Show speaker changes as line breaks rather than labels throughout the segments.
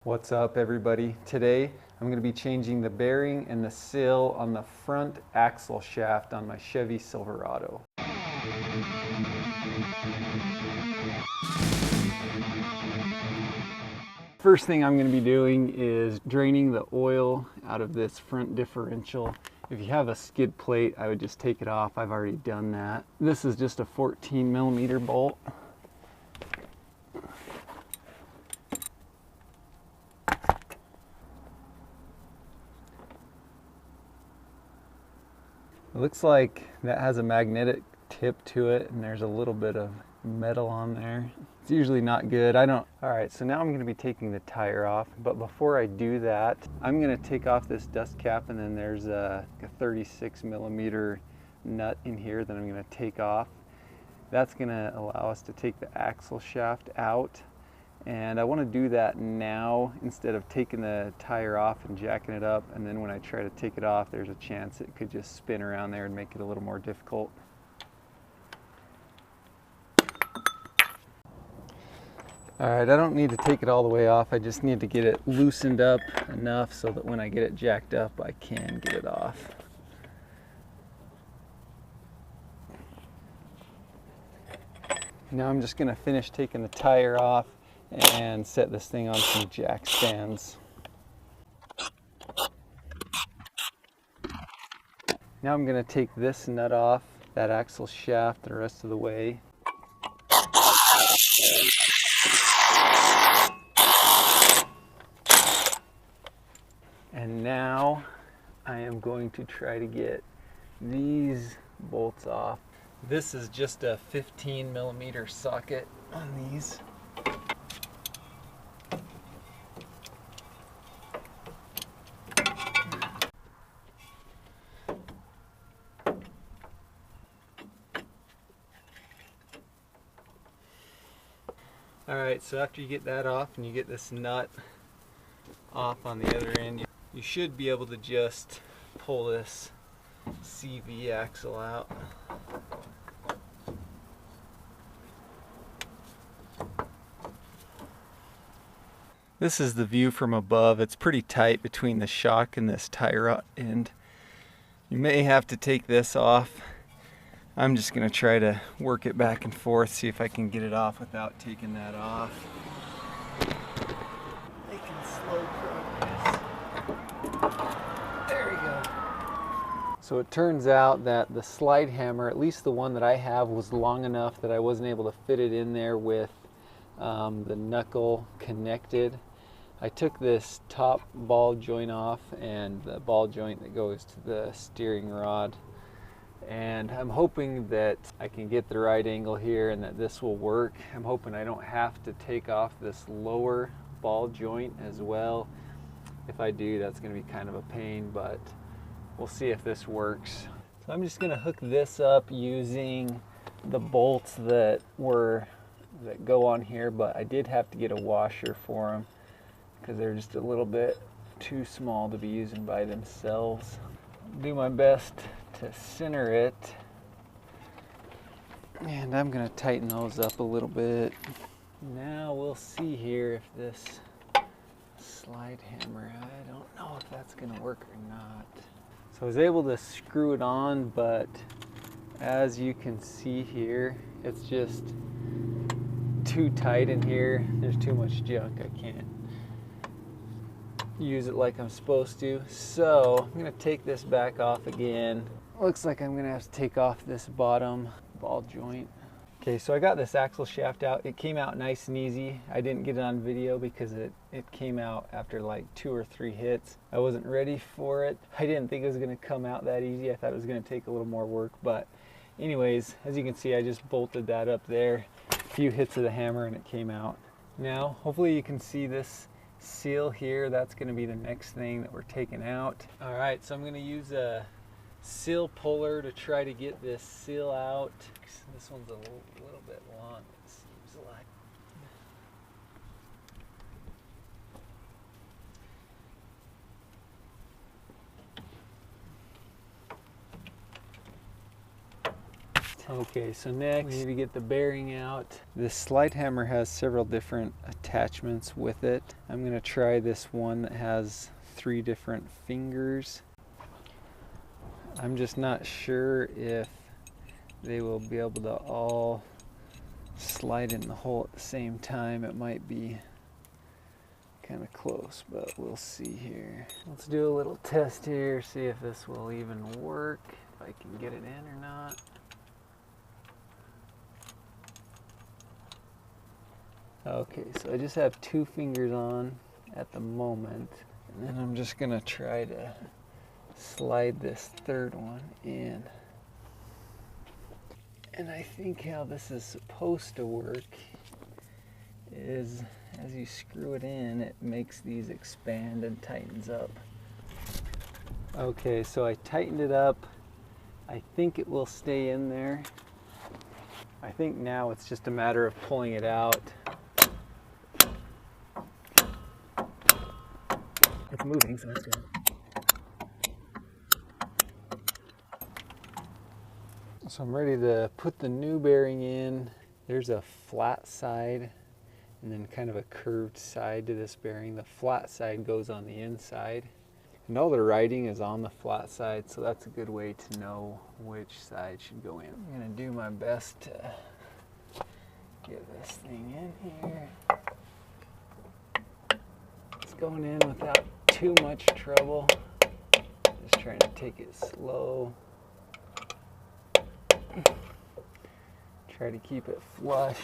What's up, everybody? Today I'm going to be changing the bearing and the seal on the front axle shaft on my Chevy Silverado. First thing I'm going to be doing is draining the oil out of this front differential. If you have a skid plate, I would just take it off. I've already done that. This is just a 14mm bolt. It looks like that has a magnetic tip to it, and there's a little bit of metal on there. It's usually not good. All right, so now I'm going to be taking the tire off, but before I do that, I'm going to take off this dust cap, and then there's a 36mm nut in here that I'm going to take off. That's going to allow us to take the axle shaft out. And I want to do that now instead of taking the tire off and jacking it up, and then when I try to take it off, there's a chance it could just spin around there and make it a little more difficult. Alright, I don't need to take it all the way off, I just need to get it loosened up enough so that when I get it jacked up, I can get it off. Now I'm just going to finish taking the tire off and set this thing on some jack stands. Now I'm going to take this nut off, that axle shaft, the rest of the way. And now I am going to try to get these bolts off. This is just a 15mm socket on these. Alright, so after you get that off and you get this nut off on the other end, you should be able to just pull this CV axle out. This is the view from above. It's pretty tight between the shock and this tire end. You may have to take this off. I'm just going to try to work it back and forth, see if I can get it off without taking that off. Making slow progress. There we go. So it turns out that the slide hammer, at least the one that I have, was long enough that I wasn't able to fit it in there with the knuckle connected. I took this top ball joint off and the ball joint that goes to the steering rod. And I'm hoping that I can get the right angle here and that this will work. I'm hoping I don't have to take off this lower ball joint as well. If I do, that's going to be kind of a pain, but we'll see if this works. So I'm just going to hook this up using the bolts that go on here, but I did have to get a washer for them because they're just a little bit too small to be using by themselves. Do my best to center it, and I'm going to tighten those up a little bit. Now we'll see here if this slide hammer, I don't know if that's going to work or not. So I was able to screw it on, but as you can see here, it's just too tight in here. There's too much junk. I can't use it like I'm supposed to. So I'm going to take this back off again. Looks like I'm going to have to take off this bottom ball joint. Okay, so I got this axle shaft out. It came out nice and easy. I didn't get it on video because it came out after like 2 or 3 hits. I wasn't ready for it. I didn't think it was going to come out that easy. I thought it was going to take a little more work, but anyways, as you can see, I just bolted that up there. A few hits of the hammer and it came out. Now, hopefully you can see this seal here. That's going to be the next thing that we're taking out. All right, so I'm going to use a seal puller to try to get this seal out. This one's a little bit long, it seems like. Okay, so next we need to get the bearing out. This slide hammer has several different attachments with it. I'm going to try this one that has 3 different fingers. I'm just not sure if they will be able to all slide in the hole at the same time. It might be kind of close, but we'll see here. Let's do a little test here, see if this will even work, if I can get it in or not. Okay, so I just have 2 fingers on at the moment, and then I'm just gonna try to slide this 3rd one in. And I think how this is supposed to work is as you screw it in, it makes these expand and tightens up. Okay, so I tightened it up. I think it will stay in there. I think now it's just a matter of pulling it out. It's moving, so that's good. So I'm ready to put the new bearing in. There's a flat side and then kind of a curved side to this bearing. The flat side goes on the inside. And all the writing is on the flat side, so that's a good way to know which side should go in. I'm gonna do my best to get this thing in here. It's going in without too much trouble. Just trying to take it slow. Try to keep it flush.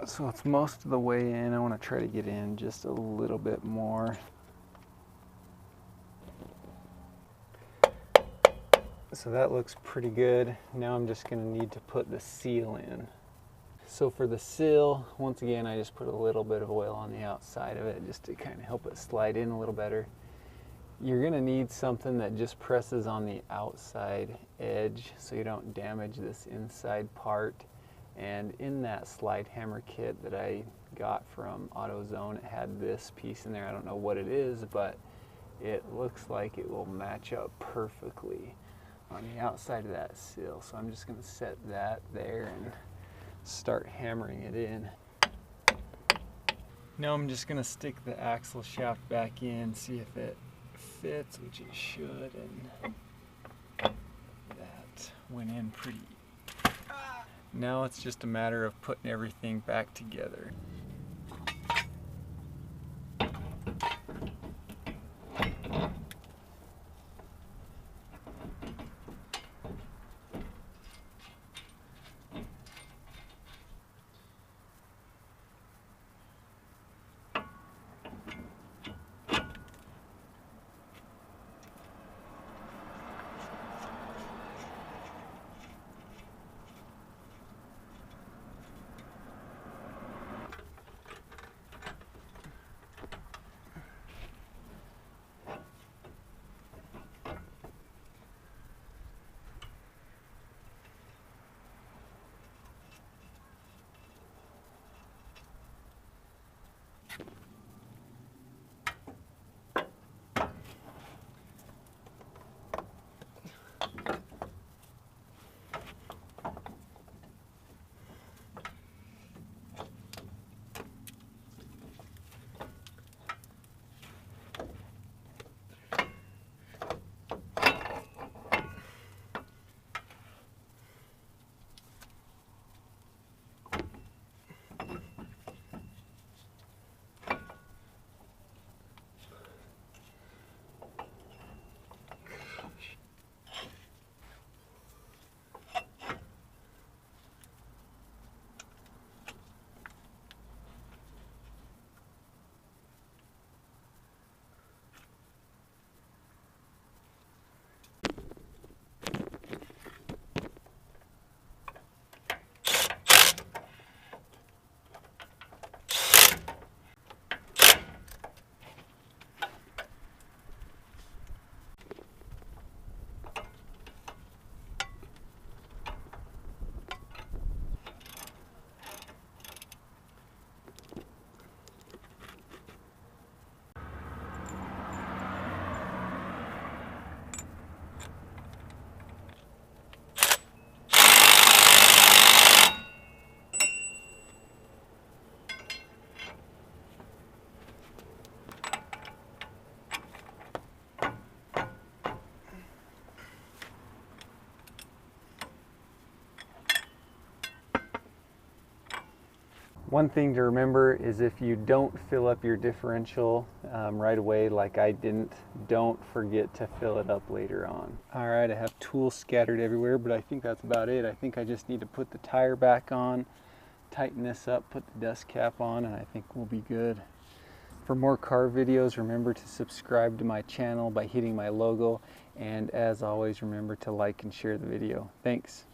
So it's most of the way in. I want to try to get in just a little bit more. So that looks pretty good. Now I'm just going to need to put the seal in. So for the seal, once again, I just put a little bit of oil on the outside of it just to kind of help it slide in a little better. You're going to need something that just presses on the outside edge so you don't damage this inside part. And in that slide hammer kit that I got from AutoZone, it had this piece in there. I don't know what it is, but it looks like it will match up perfectly on the outside of that seal. So I'm just going to set that there and start hammering it in. Now I'm just going to stick the axle shaft back in, see if it fits, which it should, and that went in pretty. Now it's just a matter of putting everything back together. One thing to remember is if you don't fill up your differential right away like I didn't, don't forget to fill it up later on. All right, I have tools scattered everywhere, but I think that's about it. I think I just need to put the tire back on, tighten this up, put the dust cap on, and I think we'll be good. For more car videos, remember to subscribe to my channel by hitting my logo, and as always, remember to like and share the video. Thanks.